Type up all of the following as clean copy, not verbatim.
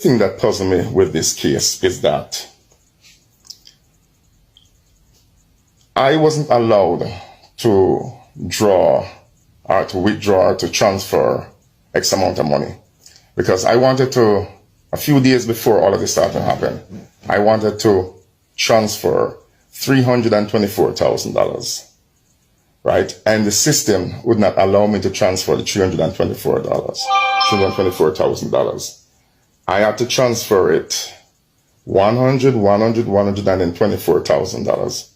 thing that puzzles me with this case is that I wasn't allowed to draw or to withdraw or to transfer X amount of money because I wanted to, a few days before all of this started to happen, I wanted to transfer $324,000, right? And the system would not allow me to transfer the $324,000. I had to transfer it $124,000.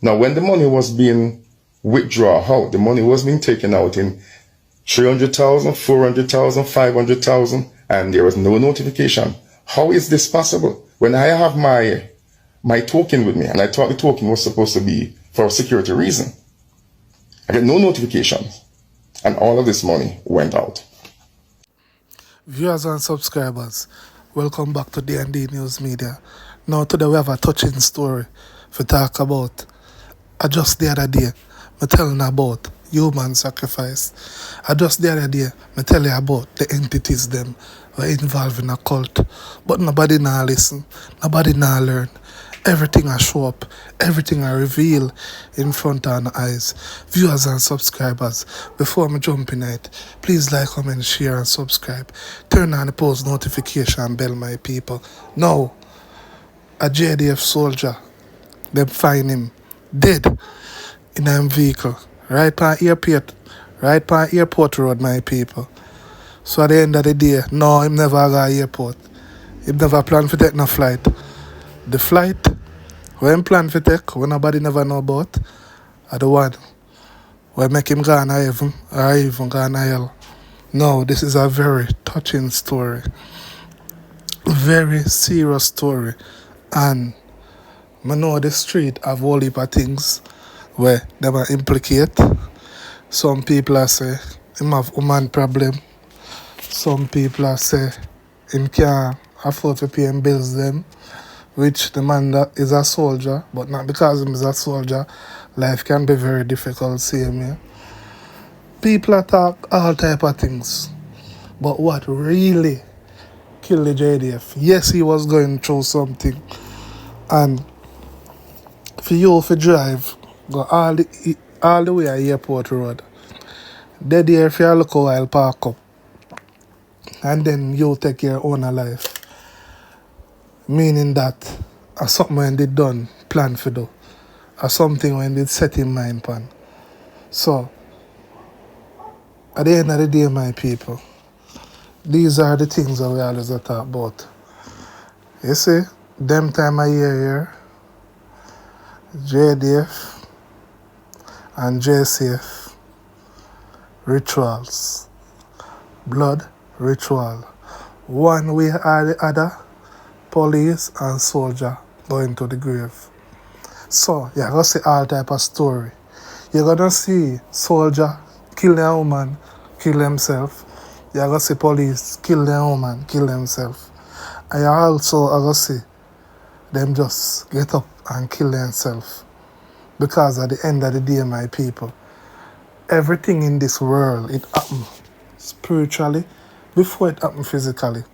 Now, when the money was being withdrawn out, the money was being taken out in 300,000, 400,000, 500,000, and there was no notification. How is this possible? When I have my token with me, and I thought the token was supposed to be for a security reason, I get no notifications, and all of this money went out. Viewers and subscribers, welcome back to D&D News Media. Now today we have a touching story to talk about. Just the other day, I telling about human sacrifice. Just the other day, I tell you about the entities them were involved in a cult. But nobody now listen, nobody now learn. Everything I show up, everything I reveal in front of our eyes. Viewers and subscribers, before I jump in it, please like, comment, share and subscribe. Turn on the post notification bell, my people. Now, a JDF soldier, them find him dead in a vehicle, right on airport road, my people. So at the end of the day, no, him never go to airport. He never planned to take no flight. The flight, when him plan to take, when nobody never know about, are the one where make him go to heaven or even go to hell. No, this is a very touching story. Very serious story. And I know the street have a whole heap of things where they are implicate. Some people are say him have woman problem. Some people are say him can't afford to pay him bills them, which the man that is a soldier, but not because him is a soldier. Life can be very difficult, same here. People attack all type of things. But what really killed the JDF? Yes, he was going through something. And for you to drive, go all the way to airport road. Dead there if you look a while park up. And then you take your own life. Meaning that something when they done, plan for do. Or something when they set in mind upon. So, at the end of the day, my people, these are the things that we always talk about. You see, them time of year here, JDF and JCF rituals, blood ritual. One way or the other, police and soldier going to the grave. So you're gonna see all type of story. You're gonna see soldier kill a woman, kill himself. You're gonna see police kill a woman, kill himself. And you also gonna see them just get up and kill themselves. Because at the end of the day, my people, everything in this world, it happens spiritually before it happens physically.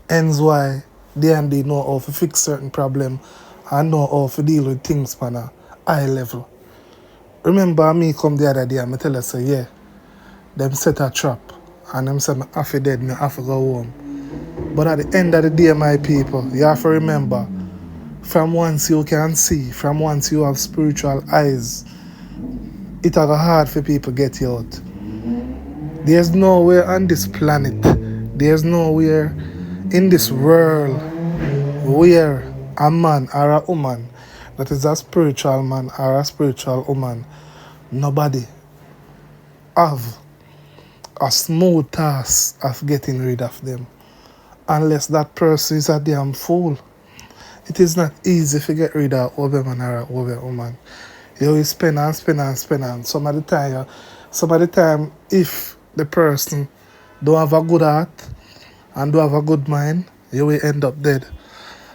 Hence why D&D know how to fix certain problem and know how to deal with things on a high level. Remember me come the other day and I tell her, say, yeah, them set a trap and them say, I have to dead, I have to go home. But at the end of the day, my people, you have to remember, from once you can see, from once you have spiritual eyes, it's hard for people to get you out. There's nowhere on this planet, there's nowhere in this world where a man or a woman that is a spiritual man or a spiritual woman, nobody have a smooth task of getting rid of them. Unless that person is a damn fool. It is not easy to get rid of Obeah man or Obeah woman. You will spend and spend and spend and some of the time if the person don't have a good heart and don't have a good mind, you will end up dead.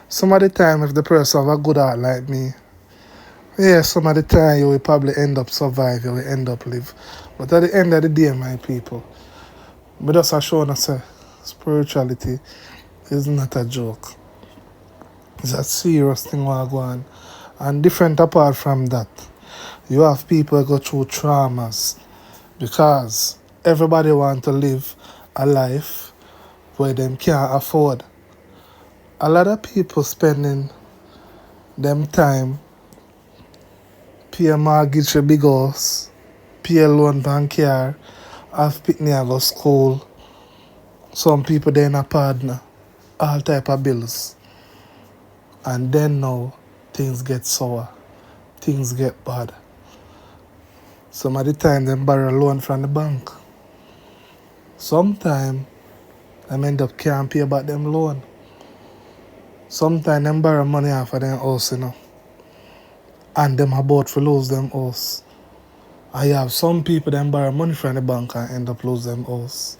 Some of the time if the person have a good heart like me, yeah, some of the time you will probably end up survive, you will end up live. But at the end of the day, my people, I just show you say, Spirituality is not a joke. It's a serious thing what go on. And different apart from that, you have people go through traumas because everybody want to live a life where them can't afford. A lot of people spending them time pay a mortgage for big house, pay a loan for car, have picnic and go school. Some people they in a partner, all type of bills. And then now things get sour, things get bad. Some of the time them borrow a loan from the bank. Sometimes them end up can't pay back them loan. Sometimes them borrow money off of them house, and them about to lose them house. I have some people them borrow money from the bank and end up lose them house.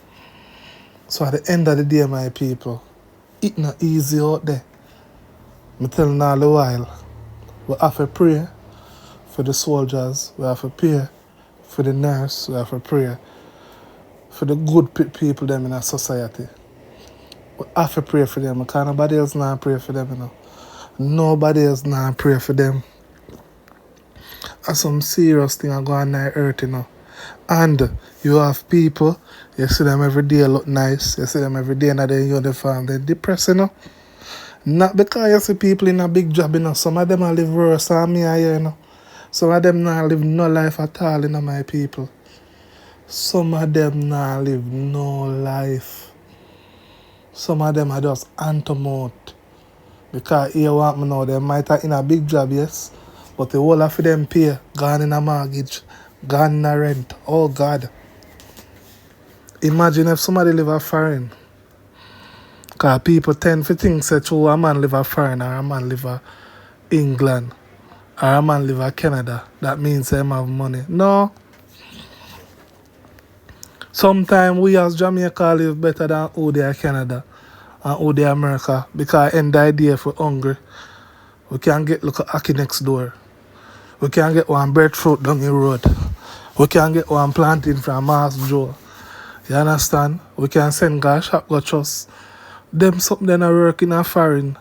So at the end of the day, my people, it not easy out there. I'm telling all the while, we have to pray for the soldiers, we have to pray for the nurse, we have to pray for the good people them in our society. We have to pray for them because nobody else not pray for them, Nobody else not pray for them. That's some serious thing are going on the earth, And you have people, you see them every day look nice, you see them every day in their uniform, they're depressed, Not because you see people in a big job, Some of them are live worse than me here, Some of them not live no life at all, my people. Some of them not live no life. Some of them are just anti-mouth. Because here what me know, they might have in a big job, yes, but the whole of them pay, gone in a mortgage, gone in a rent. Oh God. Imagine if somebody live a foreign. Because people tend to think that a man live a foreign or a man live a England or a man live a Canada. That means them have money. No. Sometimes we as Jamaica live better than Obeah Canada and Obeah America because end the idea if we're hungry. We can get look at Aki next door. We can get one breadfruit down the road. We can get one planting from Mars Joe. You understand? We can send guys shop go trust. Them something they not work in a foreign.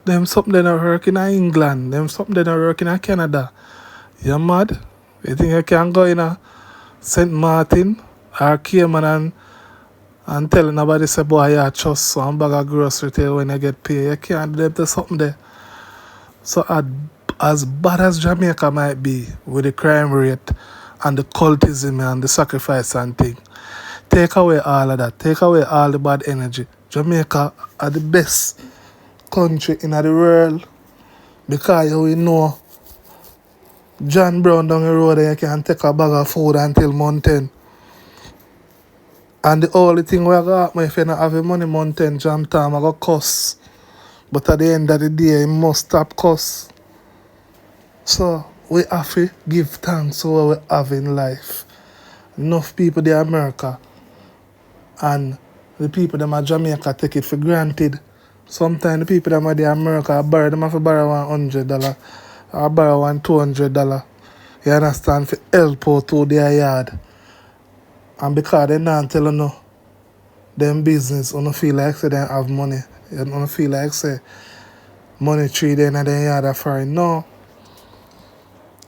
Them something they not work in a England. Them something they not work in a Canada. You mad? You think you can go in a St. Martin or Cayman and tell nobody say boy you trust some bag of grocery till when you get paid. You can't do them to something there. So as bad as Jamaica might be with the crime rate and the cultism and the sacrifice and thing, take away all of that, take away all the bad energy. Jamaica are the best country in the world because we know John Brown down the road and you can take a bag of food until mountain. And the only thing we got if you not have money mountain jam time I go cuss. But at the end of the day you must stop cuss. So we have to give thanks for what we have in life. Enough people in America and the people them at Jamaica take it for granted. Sometimes the people them at America borrow them have to borrow $100 or borrow $200. You understand? For help out to their yard. And because they not tell you them business, you don't feel like say they have money. You don't feel like say money tree they in their yard are foreign. No.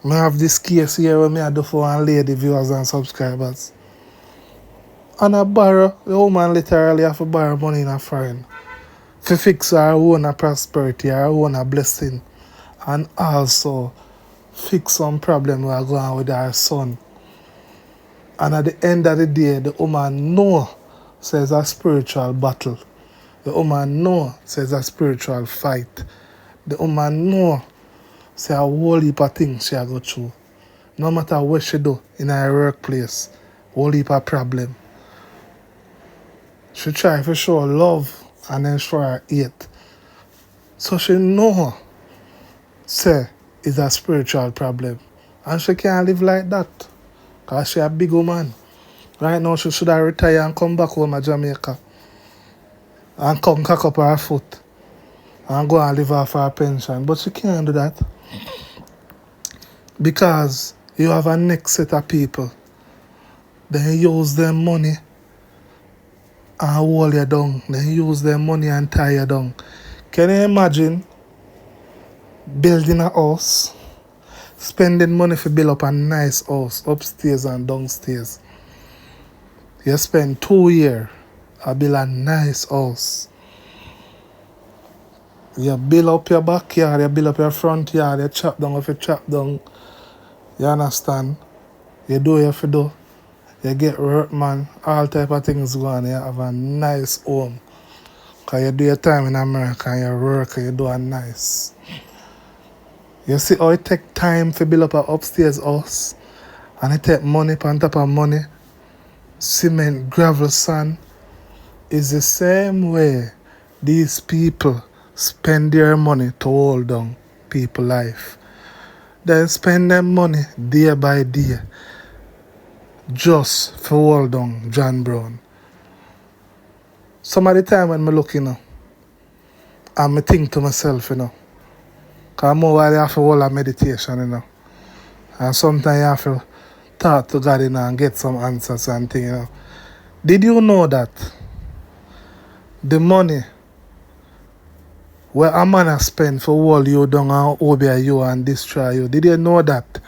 I have this case here where I do for one lady viewers and subscribers. And I borrow, the woman literally have to borrow money in a foreign. To fix her own prosperity, her own blessing. And also fix some problem we are going on with her son. And at the end of the day, the woman know says a spiritual battle. The woman know says a spiritual fight. The woman know say a whole heap of things she go through. No matter what she do in her workplace, whole heap of problem. She try for show love and then show her hate. So she know say it's a spiritual problem. And she can't live like that. Because she a big woman. Right now she should have retired and come back home to Jamaica. And come cock up her foot. And go and live off her pension. But she can't do that. Because you have a next set of people. Then you use them money and hold you down. Then use their money and tie you down. Can you imagine building a house, spending money to build up a nice house upstairs and downstairs? You spend 2 years to build a nice house. You build up your backyard, you build up your front yard, you chop down if you chop down. You understand? You do what you have to do. You get workman, all type of things going. You have a nice home. Because you do your time in America and you work and you do a nice. You see how it take time to build up an upstairs house? And it take money on top of money. Cement, gravel, sand. It's the same way these people spend their money to hold down people's life. They spend their money day by day just for hold down John Brown. Some of the time when I look, and I think to myself, because more while you have to hold a meditation, and sometimes you have to talk to God, and get some answers and things, Did you know that the money where a man has spent for hold you down and Obeah you and destroy you, did you know that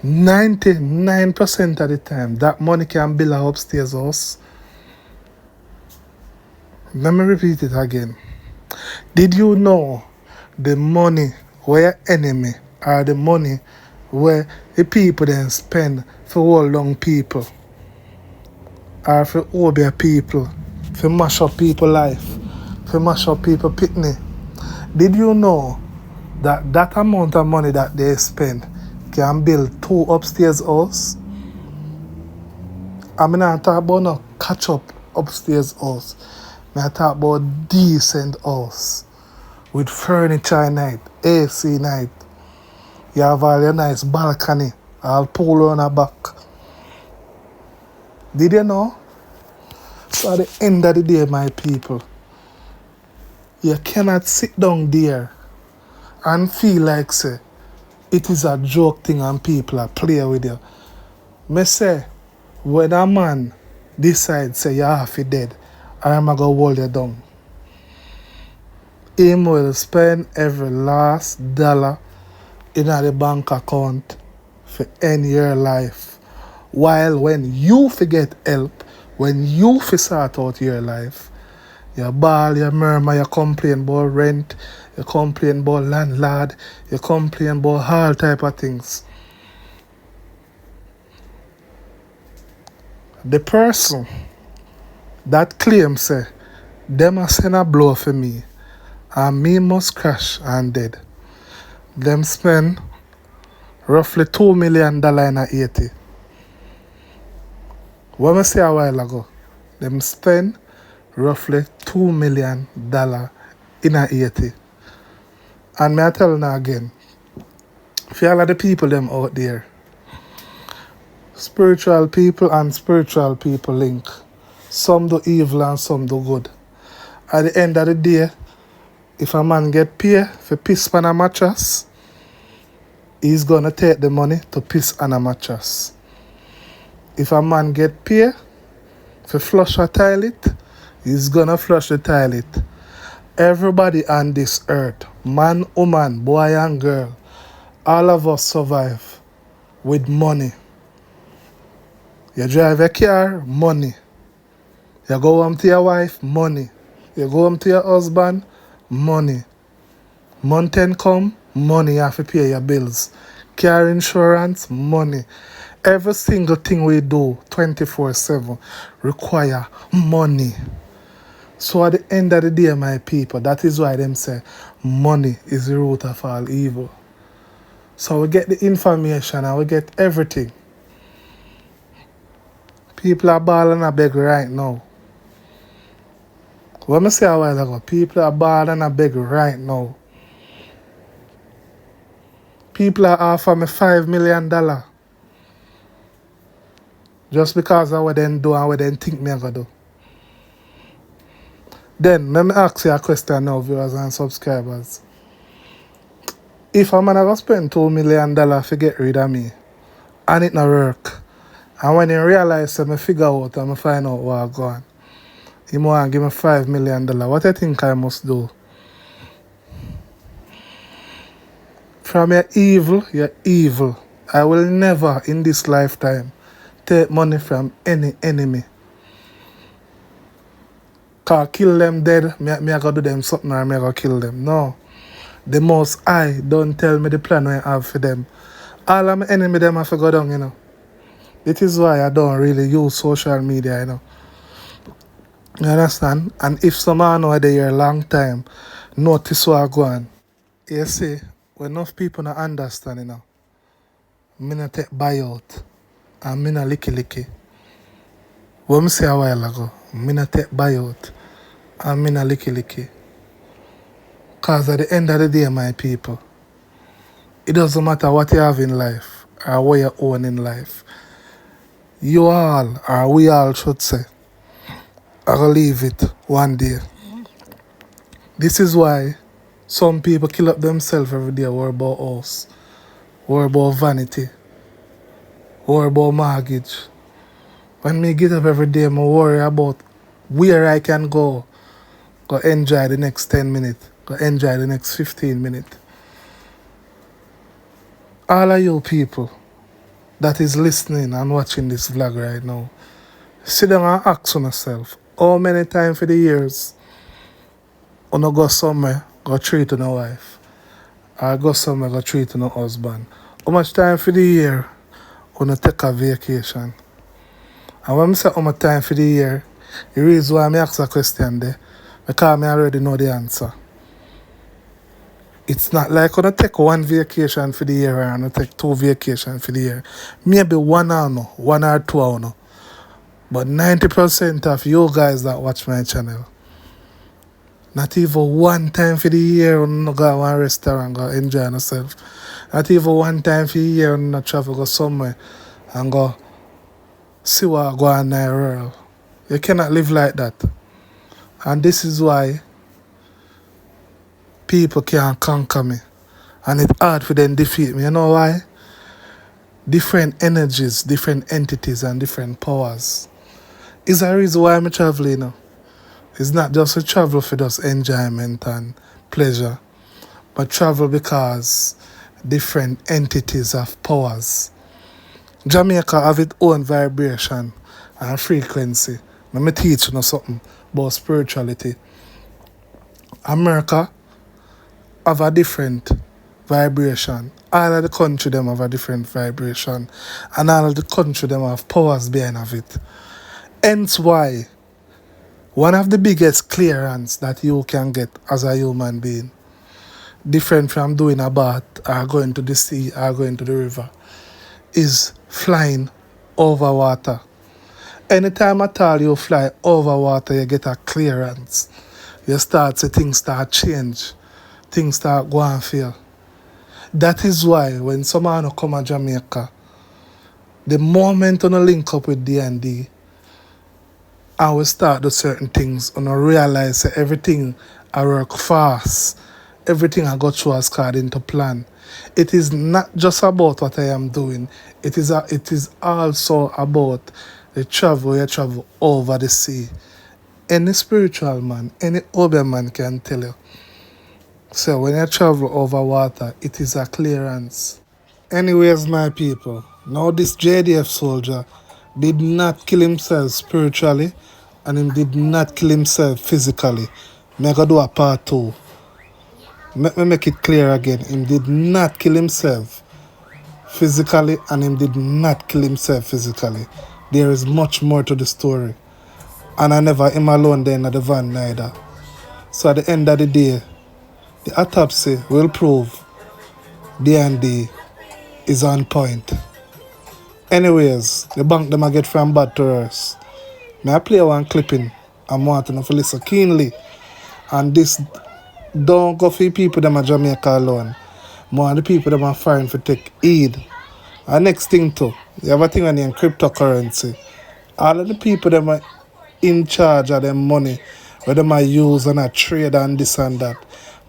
99% of the time that money can build an upstairs house? Let me repeat it again. Did you know the money where your enemy or the money where the people then spend for hold down people or for Obeah people, for mash up people's life, for mash up people's picnic? Did you know that that amount of money that they spend can build 2 upstairs house? I mean, not talk about no catch up upstairs house. I talk about decent house with furniture night, AC night. You have all your nice balcony, all pool on the back. Did you know? So at the end of the day, my people, you cannot sit down there and feel like say it is a joke thing and people are play with you. Me say, when a man decides say you have to dead, I'm going to hold you down. Him will spend every last dollar in the bank account for end your life. While when you forget help, when you sort out your life, you bawl, you murmur, you complain about rent, you complain about landlord, you complain about all type of things. The person that claims say, them a send a blow for me and me must crash and dead. Them spend roughly $2 million in Haiti. What I say a while ago, them spend roughly $2 million in Haiti. And me I tell you again, for all of the people them out there, spiritual people and spiritual people link. Some do evil and some do good. At the end of the day, if a man get paid for piss on a mattress, he's gonna take the money to piss on a mattress. If a man get paid for flush a toilet, he's gonna flush the toilet. Everybody on this earth, man, woman, boy and girl, all of us survive with money. You drive a car, money. You go home to your wife, money. You go home to your husband, money. Month end come, money. You have to pay your bills. Car insurance, money. Every single thing we do 24/7 require money. So at the end of the day, my people, that is why them say money is the root of all evil. So we get the information and we get everything. People are balling a beg right now. What I say a while ago, people are balling a beg right now. People are offering me $5 million just because of what they do and what they think me going to do. Then, let me ask you a question now, viewers and subscribers. If a man going to spend $2 million to get rid of me, and it not work, and when you realize, I figure out and I find out what I'm going, He want to give me $5 million. What I think I must do? From your evil, you're evil. I will never in this lifetime take money from any enemy. Cause kill them dead, me I go do them something or me I go kill them. No. The most I don't tell me the plan I have for them. All of my enemy them have to go down, you know. It is why I don't really use social media, you know. You understand? And if someone know they here a long time, notice what I go on. You see, when enough people not understand, you know, me not take buyout and me not licky. What me say a while ago, me not take buyout and me not licky. Cause at the end of the day, my people, it doesn't matter what you have in life or what you own in life. You all, or we all should say, I will leave it one day. This is why some people kill up themselves every day, worry about house, worry about vanity, worry about mortgage. When me get up every day, I worry about where I can go enjoy the next 10 minutes, go enjoy the next 15 minutes. All of you people that is listening and watching this vlog right now, sit down and ask yourself, how many times for the years you go somewhere, go treat on a wife, or go somewhere, go treat on a husband? How much time for the year you take a vacation? And when I say how much time for the year, the reason why I ask a question there, because I already know the answer. It's not like you take one vacation for the year or you take 2 vacations for the year. Maybe one or two. But 90% of you guys that watch my channel, not even one time for the year you go to one restaurant go enjoy yourself. Not even one time for the year you travel go somewhere and go see what go on in the world. You cannot live like that. And this is why people can't conquer me. And it's hard for them to defeat me. You know why? Different energies, different entities, and different powers. It's a reason why I'm traveling, you know. It's not just a travel for just enjoyment and pleasure, but travel because different entities have powers. Jamaica have its own vibration and frequency. Let me teach you something about spirituality. America have a different vibration. All of the country them have a different vibration. And all of the country them have powers behind of it. Hence why one of the biggest clearance that you can get as a human being, different from doing a bath or going to the sea or going to the river, is flying over water. Anytime at all you fly over water, you get a clearance. You start to things start change. Things start going feel. That is why when someone come to Jamaica, the moment you link up with D&D, and we start do certain things, and realize that everything I work fast, everything I go through according to plan. It is not just about what I am doing. It is also about the travel you travel over the sea. Any spiritual man, any Obeah man can tell you. So when you travel over water, it is a clearance. Anyways, my people, now this JDF soldier did not kill himself spiritually and he did not kill himself physically. I'm going to do a part 2. Let me make it clear again. He did not kill himself physically and he did not kill himself physically. There is much more to the story. And I never him alone there in the van neither. So at the end of the day, the autopsy will prove D&D is on point. Anyways, the bank them I get from bad to worse. May I play one clipping and want to listen keenly. And this don't go for people them at Jamaica alone. More of the people them are foreign for take heed. And next thing too, you have a thing on the cryptocurrency. All of the people them are in charge of them money, where them are use and a trade and this and that.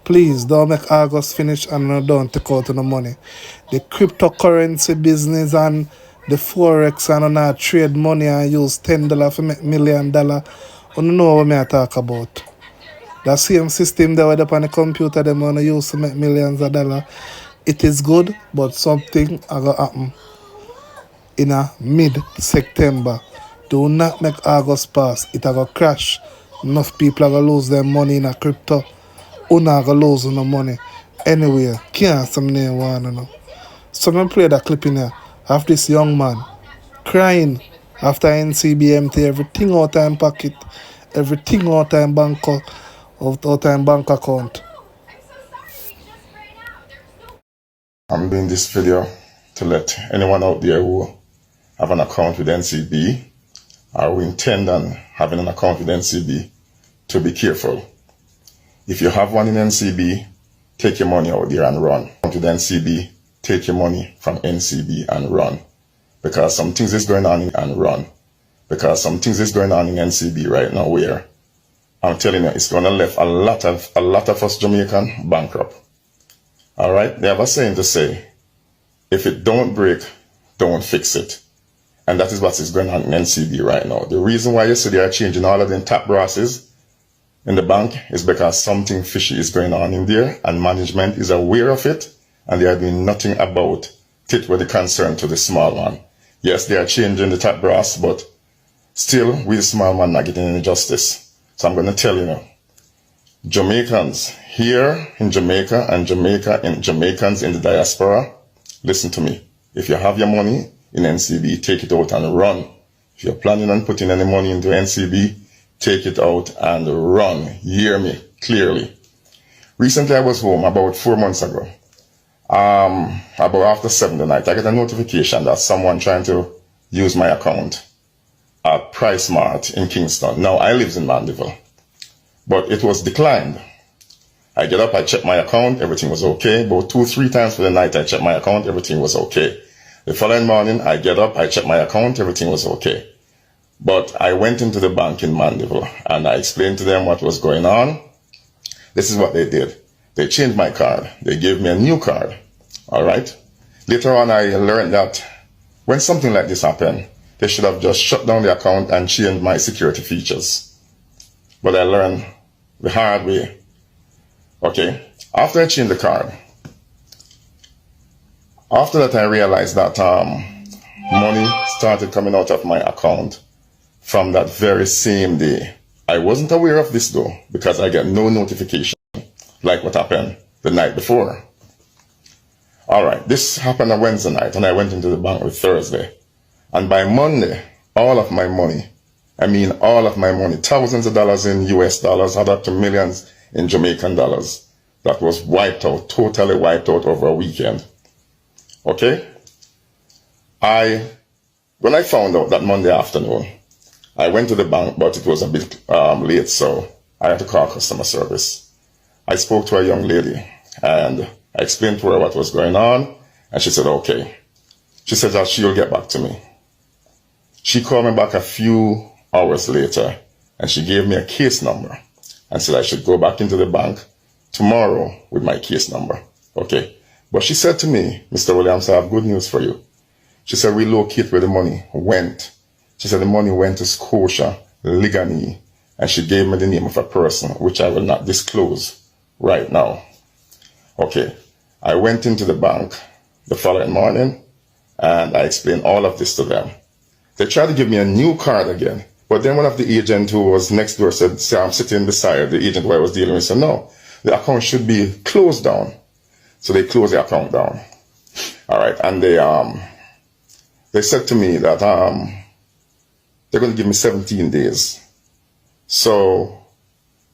Please don't make August finish and don't take out the money. The cryptocurrency business and the forex and not trade money and use $10 for make $1 million. You know what I talk about. The same system that was up on the computer them wanna use to make millions of dollars. It is good, but something are gonna happen in a mid-September. Do not make August pass. It are gonna crash. Enough people are gonna lose their money in a crypto. Una are gonna lose no money. Anyway, can't some name one know. So I'm play that clip in here of this young man crying after NCBMT everything out time pocket, everything out time bank account. I'm doing this video to let anyone out there who have an account with NCB or who intend on having an account with NCB to be careful. If you have one in NCB, take your money out there and run. With NCB, take your money from NCB and run. Because some things is going on in NCB right now where I'm telling you it's gonna leave a lot of us Jamaican bankrupt. Alright? They have a saying to say, if it don't break, don't fix it. And that is what is going on in NCB right now. The reason why you see they are changing all of them top brasses in the bank is because something fishy is going on in there and management is aware of it and they are doing nothing about it with the concern to the small man. Yes, they are changing the top brass, but still we the small man not getting any justice. So I'm going to tell you now, Jamaicans here in Jamaica and Jamaicans in the diaspora, listen to me. If you have your money in NCB, take it out and run. If you're planning on putting any money into NCB, take it out and run. Hear me clearly. Recently I was home about 4 months ago. About after 7 the night, I get a notification that someone trying to use my account at Price Mart in Kingston. Now I live in Mandeville, but it was declined. I get up, I check my account, everything was okay. About 2-3 times for the night I check my account, everything was okay. The following morning I get up, I check my account, everything was okay. But I went into the bank in Mandeville and I explained to them what was going on. This is what they did. They changed my card. They gave me a new card. All right. Later on, I learned that when something like this happened, they should have just shut down the account and changed my security features. But I learned the hard way. Okay. After I changed the card, after that, I realized that money started coming out of my account from that very same day. I wasn't aware of this though, because I get no notification like what happened the night before. Alright, this happened on Wednesday night and I went into the bank on Thursday. And by Monday, all of my money, thousands of dollars in US dollars, add up to millions in Jamaican dollars, that was wiped out, totally wiped out over a weekend. Okay? When I found out that Monday afternoon, I went to the bank, but it was a bit late, so I had to call customer service. I spoke to a young lady and I explained to her what was going on and she said, okay. She said that she'll get back to me. She called me back a few hours later and she gave me a case number and said I should go back into the bank tomorrow with my case number. Okay. But she said to me, Mr. Williams, I have good news for you. She said, relocate where the money went. She said the money went to Scotia, Ligani, and she gave me the name of a person, which I will not disclose right now. Okay, I went into the bank the following morning and I explained all of this to them. They tried to give me a new card again, but then one of the agents who was next door said, see, I'm sitting beside the agent who I was dealing with, said, no, the account should be closed down. So they closed the account down. All right, and they said to me that they're going to give me 17 days. So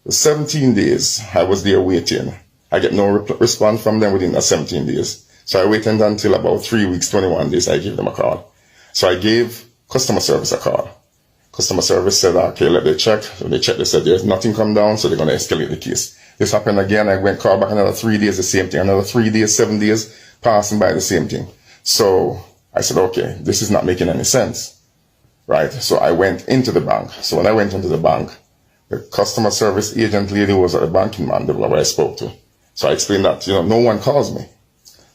the 17 days, I was there waiting. I get no response from them within the 17 days. So I waited until about 3 weeks, 21 days, I gave them a call. So I gave customer service a call. Customer service said, okay, let them check. So they checked, they said there's nothing come down, so they're going to escalate the case. This happened again, I went call back another 3 days, the same thing. Another 3 days, 7 days, passing by the same thing. So I said, okay, this is not making any sense. Right? So I went into the bank. So when I went into the bank, the customer service agent lady was at the bank in Mandeville where I spoke to. So I explained that, no one calls me.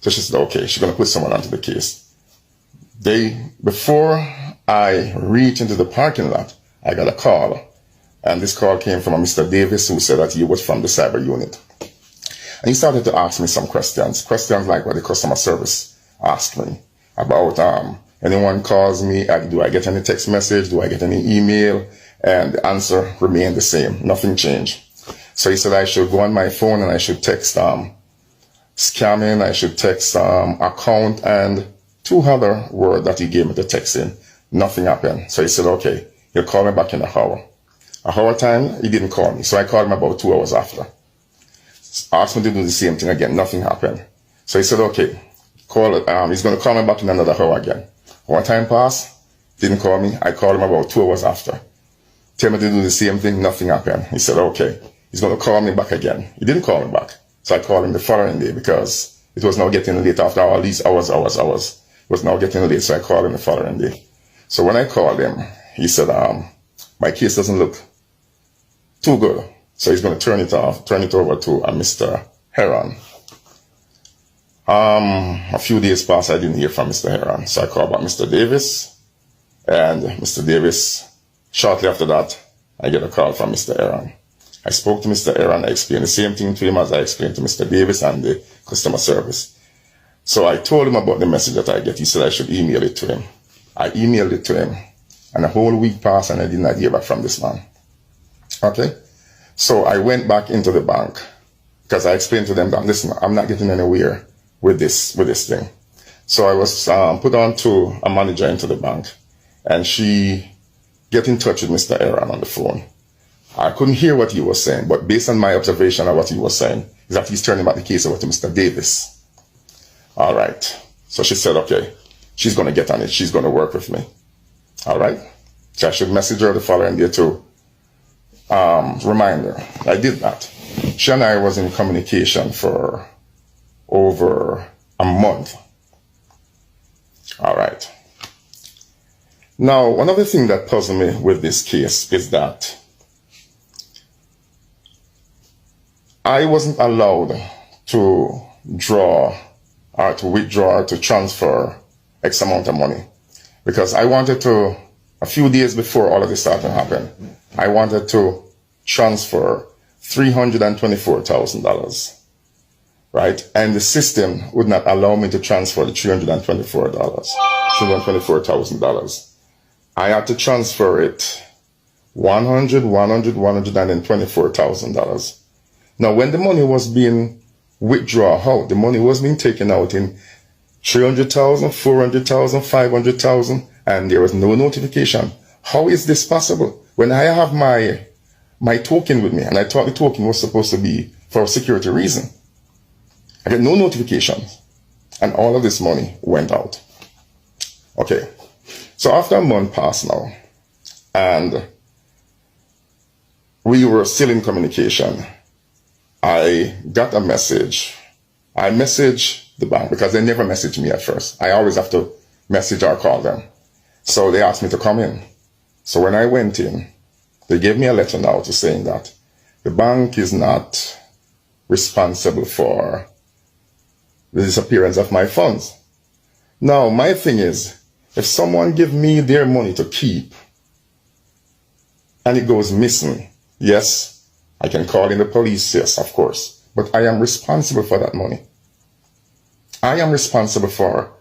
So she said, okay, she's going to put someone onto the case. Before I reached into the parking lot, I got a call And this call came from a Mr. Davis, who said that he was from the cyber unit. And he started to ask me some questions like what the customer service asked me about, anyone calls me, do I get any text message, do I get any email? And the answer remained the same, nothing changed. So he said I should go on my phone and I should text scamming, I should text account, and 2 other words that he gave me to text in. Nothing happened. So he said, okay, he'll call me back in an hour. An hour time, he didn't call me. So I called him about 2 hours after. Asked me to do the same thing again. Nothing happened. So he said, okay, call it. He's going to call me back in another hour again. One time passed, didn't call me. I called him about 2 hours after. Tell me to do the same thing. Nothing happened. He said, okay, he's going to call me back again. He didn't call me back. So I called him the following day because it was now getting late after all these hours. It was now getting late. So I called him the following day. So when I called him, he said, my case doesn't look too good. So he's going to turn it over to Mr. Heron. A few days passed, I didn't hear from Mr. Heron. So I called back Mr. Davis. And Mr. Davis, shortly after that, I get a call from Mr. Heron. I spoke to Mr. Heron. I explained the same thing to him as I explained to Mr. Davis and the customer service. So I told him about the message that I get. He said I should email it to him. I emailed it to him. And a whole week passed and I did not hear back from this man. Okay? So I went back into the bank because I explained to them that, listen, I'm not getting anywhere with this thing. So I was put on to a manager into the bank, and she get in touch with Mr. Aaron on the phone. I couldn't hear what he was saying, but based on my observation of what he was saying, is that he's turning back the case over to Mr. Davis. All right. So she said, okay, she's going to get on it. She's going to work with me. All right. So I should message her the following day to remind her. I did that. She and I was in communication for over a month. All right. Now, one of the things that puzzled me with this case is that I wasn't allowed to draw or to withdraw or to transfer X amount of money because I wanted to, a few days before all of this started to happen, I wanted to transfer $324,000, right? And the system would not allow me to transfer the $324,000. I had to transfer it $124,000. Now, when the money was being withdrawn out, the money was being taken out in 300,000, 400,000, 500,000, and there was no notification. How is this possible? When I have my token with me, and I thought the token was supposed to be for a security reason, I get no notifications, and all of this money went out. Okay, so after a month passed now, and we were still in communication, I got a message. I messaged the bank because they never messaged me at first. I always have to message or call them. So they asked me to come in. So when I went in, they gave me a letter now to saying that the bank is not responsible for the disappearance of my funds. Now, my thing is, if someone give me their money to keep and it goes missing, yes, I can call in the police, yes, of course, but I am responsible for that money. I am responsible for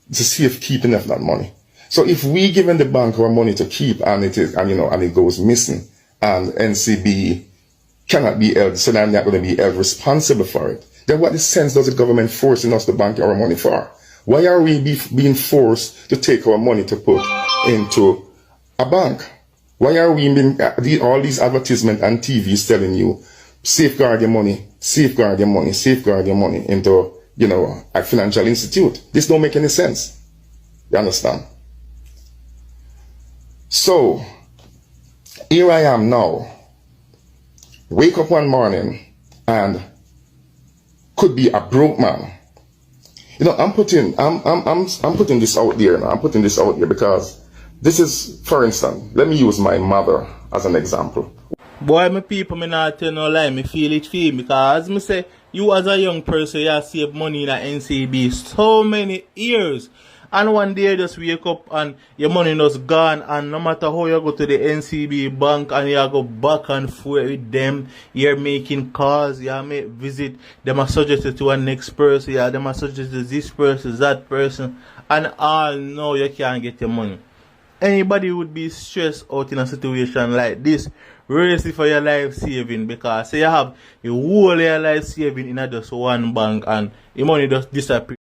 the safekeeping of that money. So if we given the bank our money to keep and it goes missing and NCB cannot be held, so I'm not going to be held responsible for it, then what sense does the government forcing us to bank our money for? Why are we being forced to take our money to put into a bank? Why are we being, all these advertisements and TVs telling you, safeguard your money, safeguard your money, safeguard your money into, a financial institute? This don't make any sense. You understand? So, here I am now, wake up one morning and could be a broke man. I'm putting this out there now. I'm putting this out there because this is, for instance, let me use my mother as an example. Boy, my people, me not tell no lie, me feel it for me, because as me say, you as a young person, you have saved money in a NCB so many years. And one day you just wake up and your money just gone, and no matter how you go to the NCB bank and you go back and forth with them, you're making calls, you make visit, them are suggested to a next person, yeah, them are suggested to this person, that person, and all know you can't get your money. Anybody would be stressed out in a situation like this, race for your life saving, because say you have your whole your life saving in just one bank and your money just disappear.